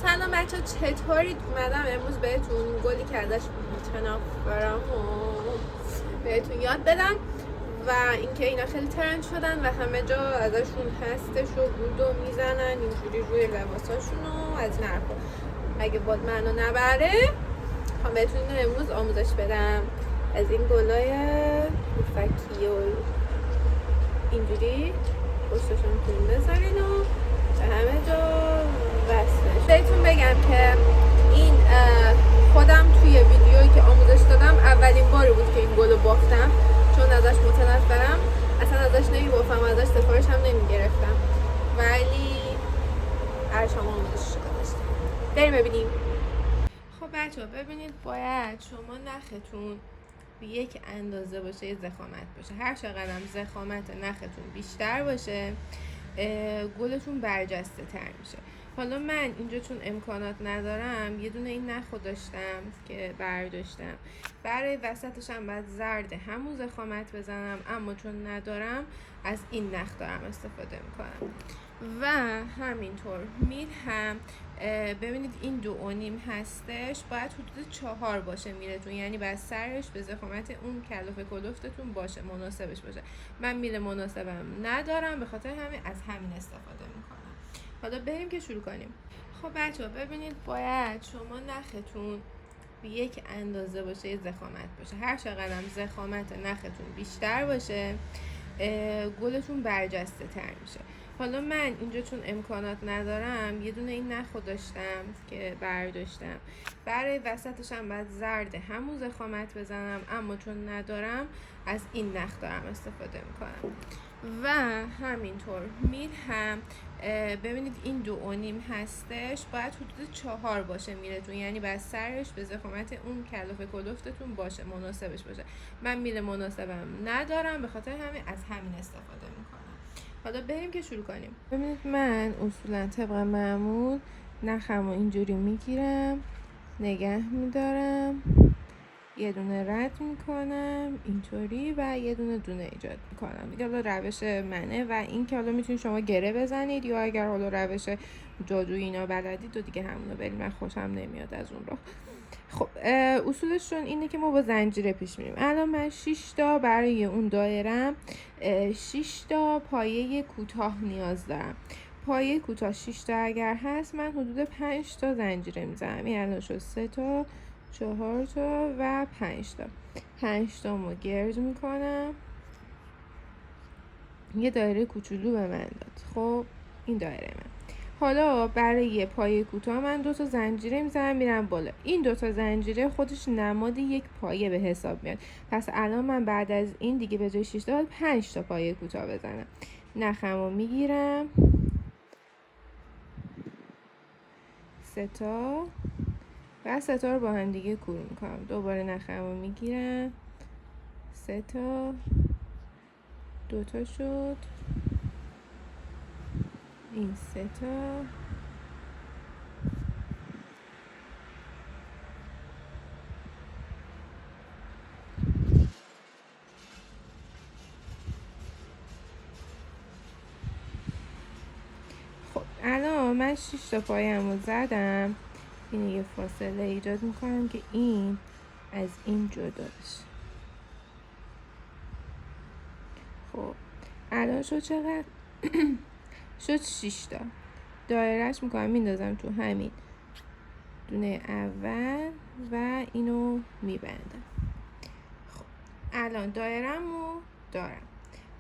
سلام بچه، چطورید؟ اومدم امروز بهتون گلی که ازش متنفرم و بهتون یاد بدم و اینکه اینا خیلی ترند شدن و همه جا ازشون هستش و بود و میزنن اینجوری روی لباساشون و از این حرفا. اگه باد منو نبره هم بهتون امروز آموزش بدم از این گلای مفکی و اینجوری پشتشون کنیم بذارین و به همه جا وصلش. بهتون بگم که این خودم توی ویدیویی که آموزش دادم اولین باری بود که این گلو بافتم، چون ازش متنفرم، اصلا ازش نمیبافتم، ازش سفارش هم نمیگرفتم، ولی هر شما آموزش داشتم. بریم ببینیم. خب بچه ببینید، باید شما نختون به یک اندازه باشه، یه ضخامت باشه. هر چقدر هم ضخامت نختون بیشتر باشه گلتون برجسته تر میشه. حالا من اینجا چون امکانات ندارم یه دونه این نخو داشتم که برداشتم، برای وسطش هم باید زرد همون ضخامت بزنم، اما چون ندارم از این نخ دارم استفاده میکنم و همینطور میرم. ببینید این 2.5 هستش، باید حدود 4 باشه میلتون، یعنی باید سرش به ضخامت اون کلوف کلفتتون باشه، مناسبش باشه. من میل مناسبم ندارم، به خاطر همین از همین استفاده میکنم. حالا بریم که شروع کنیم. خب بچه ببینید، باید شما نختون به یک اندازه باشه، یه ضخامت باشه. هر چقدر هم ضخامت نختون بیشتر باشه گلتون برجسته تر میشه. حالا من اینجا چون امکانات ندارم یه دونه این نخو داشتم که برداشتم، برای وسطش هم باید زرد همون ضخامت بزنم، اما چون ندارم از این نخ دارم استفاده میکنم و همینطور میرم. ببینید این 2.5 هستش، باید حدود 4 باشه میلتون، یعنی باید سرش به ضخامت اون کلوف کلفتتون باشه، مناسبش باشه. من میل مناسبم ندارم، به خاطر همین از همین استفاده میکنم. حالا بریم که شروع کنیم. ببینید من اصولا طبق معمول نخمو اینجوری میگیرم، نگه میدارم، یه دونه رد میکنم اینطوری و یه دونه ایجاد میکنم. دیگه حالا روش منه و این که حالا میتونید شما گره بزنید، یا اگر حالا روش جادویی اینا بلدید و دیگه همونو برید. من خوشم نمیاد از اون رو. خب اصولشون اینه که ما با زنجیره پیش میریم. الان من 6 تا برای اون دایرم 6 تا پایه کوتاه نیاز دارم. پایه کوتاه 6 تا اگر هست، من حدود 5 تا زنجیره میزنم. این الان شد 3 تا، 4 تا و 5 تا. 5 تا مو گرد میکنم، یه دایره کوچولو به من داد. خب این دایره من. حالا برای پایه کوتاه من 2 تا زنجیره میزنم، میرم بالا. این 2 تا زنجیره خودش نماد یک پایه به حساب میاد. پس الان من بعد از این دیگه به جای 6 تا 5 تا پایه کوتاه بزنم. نخمو میگیرم، 3 تا و 3 تا رو با هم دیگه کور میکنم. دوباره نخمو میگیرم، 3 تا، 2 تا شد، این 3 تا، خب الان من 6 تا پایه‌مو زدم. این یه فاصله ایجاد میکنم که این از این جدا بشه. خب الان شد چقدر؟ شد 6 تا. دایرهش میکنم میندازم تو همین دونه اول و اینو میبندم. خب الان دایره‌مو دارم.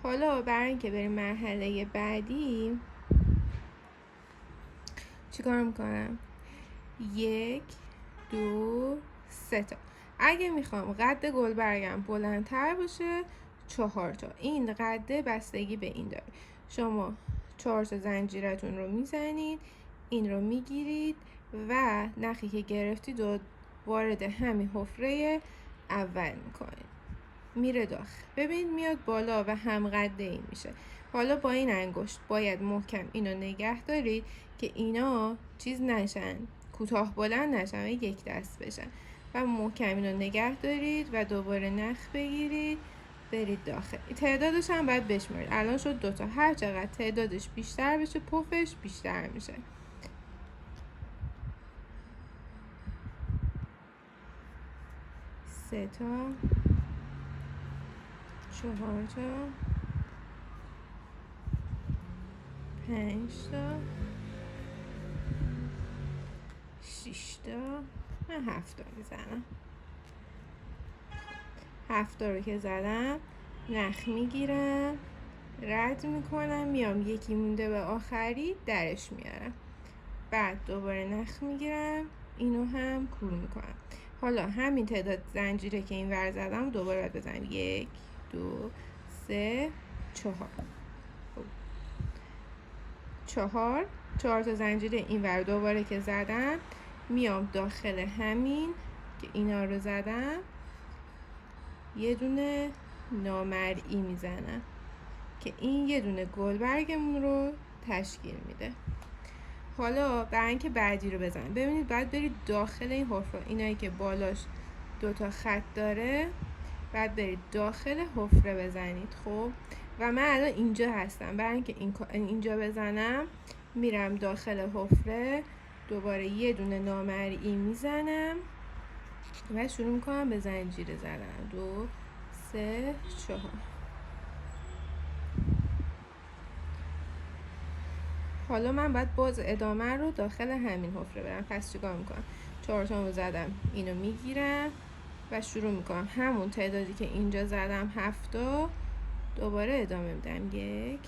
حالا برای اینکه بریم مرحله بعدی چیکار میکنم؟ 1 2 3 تا. اگه میخوام قد گلبرگم بلندتر باشه 4 تا. این قده بستگی به این داره. شما 4 تا زنجیرتون رو میزنید، این رو میگیرید و نخی که گرفتید و وارد همین حفره اول میکنید، میره داخل. ببین میاد بالا و هم قده این میشه. حالا با این انگشت باید محکم اینو نگه دارید که اینا چیز نشن، کوتاه بلند نشن، یک دست بشن و محکم اینو نگه دارید و دوباره نخ بگیرید برید داخل. تعدادش هم باید بشمارید. الان شد 2 تا. هر چقدر تعدادش بیشتر بشه پفش بیشتر میشه. 3 تا 4 تا 5 تا 6 تا من 7 تا میزنم. 7 تا رو که زدم نخ میگیرم، رد میکنم، میام یکی مونده به آخری درش میارم، بعد دوباره نخ میگیرم، اینو هم کور میکنم. حالا همین تعداد زنجیره که این ور زدم دوباره باید بزنم. 1 2 3 4 4 تا زنجیره این ور دوباره که زدم میام داخل همین که اینا رو زدم یه دونه نامرئی میزنم که این یه دونه گلبرگمون رو تشکیل میده. حالا برای اینکه بعدی رو بزنم، ببینید باید برید داخل این حفره، اینایی که بالاش 2 تا خط داره بعد برید داخل حفره بزنید. خب و من الان اینجا هستم، برای اینکه اینجا بزنم میرم داخل حفره، دوباره یه دونه نامرئی میزنم و شروع میکنم به زنجیره زدن. 2 3 4. حالا من باید باز ادامه رو داخل همین حفره برم. پس چیکار میکنم؟ 4 تا رو زدم، اینو میگیرم و شروع میکنم همون تعدادی که اینجا زدم 7 تا دوباره ادامه میدم. 1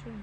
4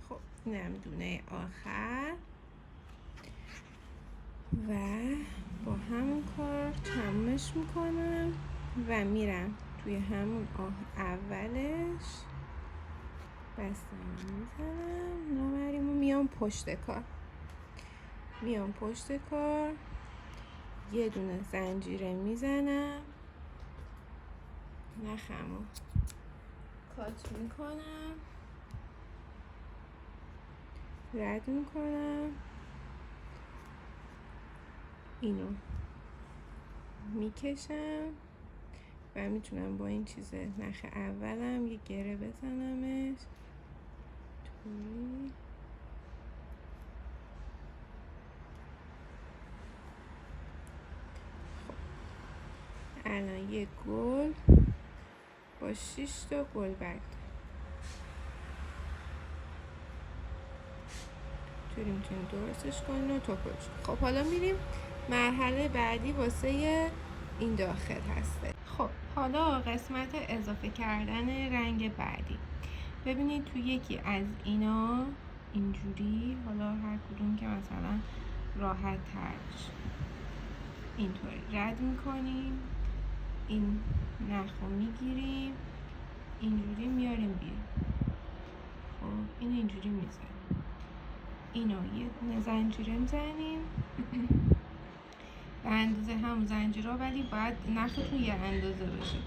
خب اینم دونه آخر و با همون کار تمومش میکنم و میرم توی همون اولش بستم میزنم نامریمو، میام پشت کار یه دونه زنجیره میزنم، نخمو کات میکنم، رد میکنم، اینو میکشم و میتونم با این چیز نخ اولم یه گره بزنمش توی الان یه گل با 6 تا گل برگ توری میتونیم درستش کنیم و توپلش. خب حالا میریم مرحله بعدی واسه این داخل هسته. خب حالا قسمت اضافه کردن رنگ بعدی. ببینید تو یکی از اینا اینجوری، حالا هر کدوم که مثلا راحت ترش اینطوری رد میکنیم، این نخ رو میگیریم اینجوری میاریم بیرون. خب اینو اینجوری میزنیم، اینو یه زنجیره میزنیم به اندازه همون زنجیره، ولی باید نختون یه اندازه بشه.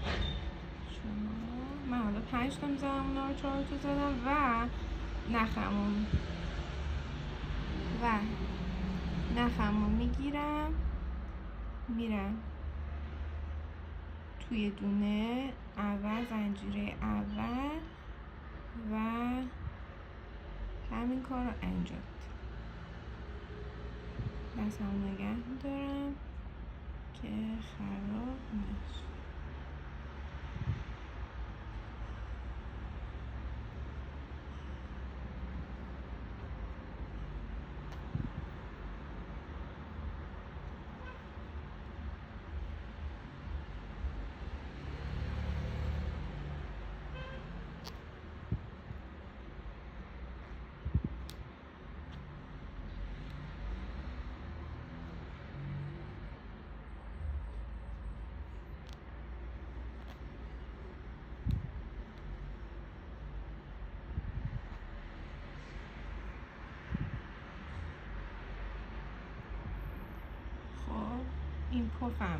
من حالا 5 تا میزنم، اونا رو 4 تا زدم و نخمو میگیرم میرم توی دونه اول، زنجیره اول و همین کار رو انجام میدم. دستمو نگه میدارم که خراب نشه. این پفم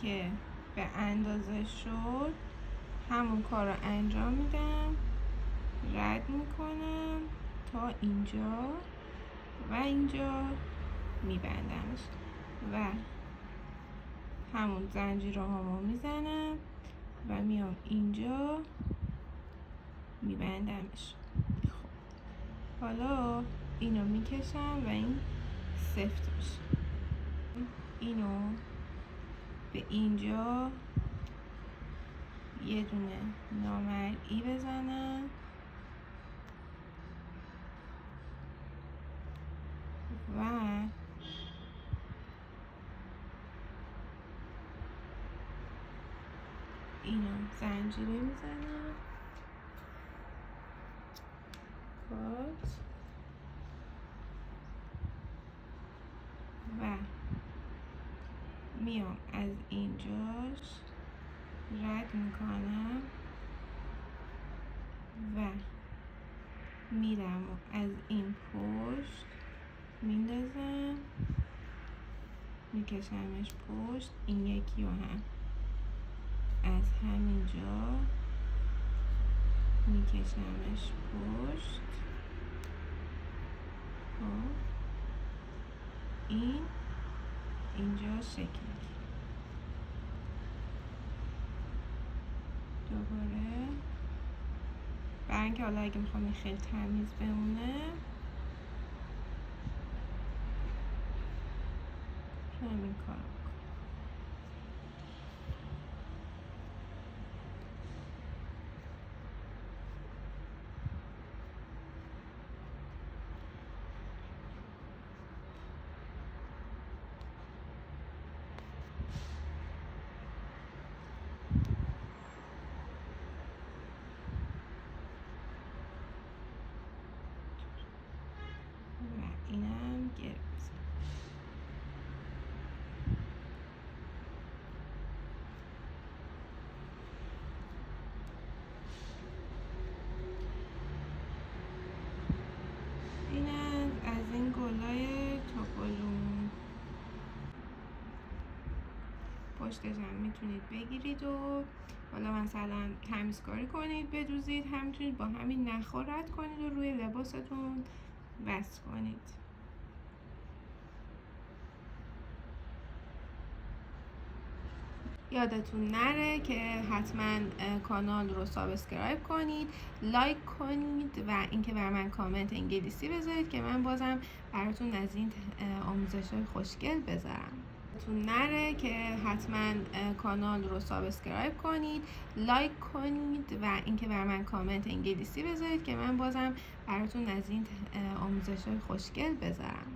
که به اندازه شد همون کار رو انجام میدم، رد میکنم تا اینجا و اینجا میبندمش و همون زنجیره هامو میزنم و میام اینجا میبندمش. خب حالا اینو میکشم و این سفت میشه. اینو به اینجا یه دونه نامرئی بزنم و اینو زنجیره میزنم کات و میام از اینجاش رد میکنم و میرم و از این پشت میندازم میکشمش پشت، این یکی رو هم از همینجا میکشمش پشت. خب این اینجا شکل میگیره. دوباره برای اینکه حالا اگه میخوام خیلی تمیز بمونه همین کار میکنم. و اینم گرفت. اینم از این گلای توپلون پشتش هم میتونید بگیرید و حالا مثلا تمیزکاری کنید، بدوزید، هم میتونید با همین نخا رد کنید و روی لباستون وصل کنید. یادتون نره که حتما کانال رو سابسکرایب کنید، لایک کنید و اینکه بر من کامنت انگلیسی بذارید که من بازم براتون از این آموزش‌های خوشگل بذارم. یادتون نره که حتما کانال رو سابسکرایب کنید، لایک کنید و اینکه بر من کامنت انگلیسی بذارید که من بازم براتون از این آموزش‌های خوشگل بذارم.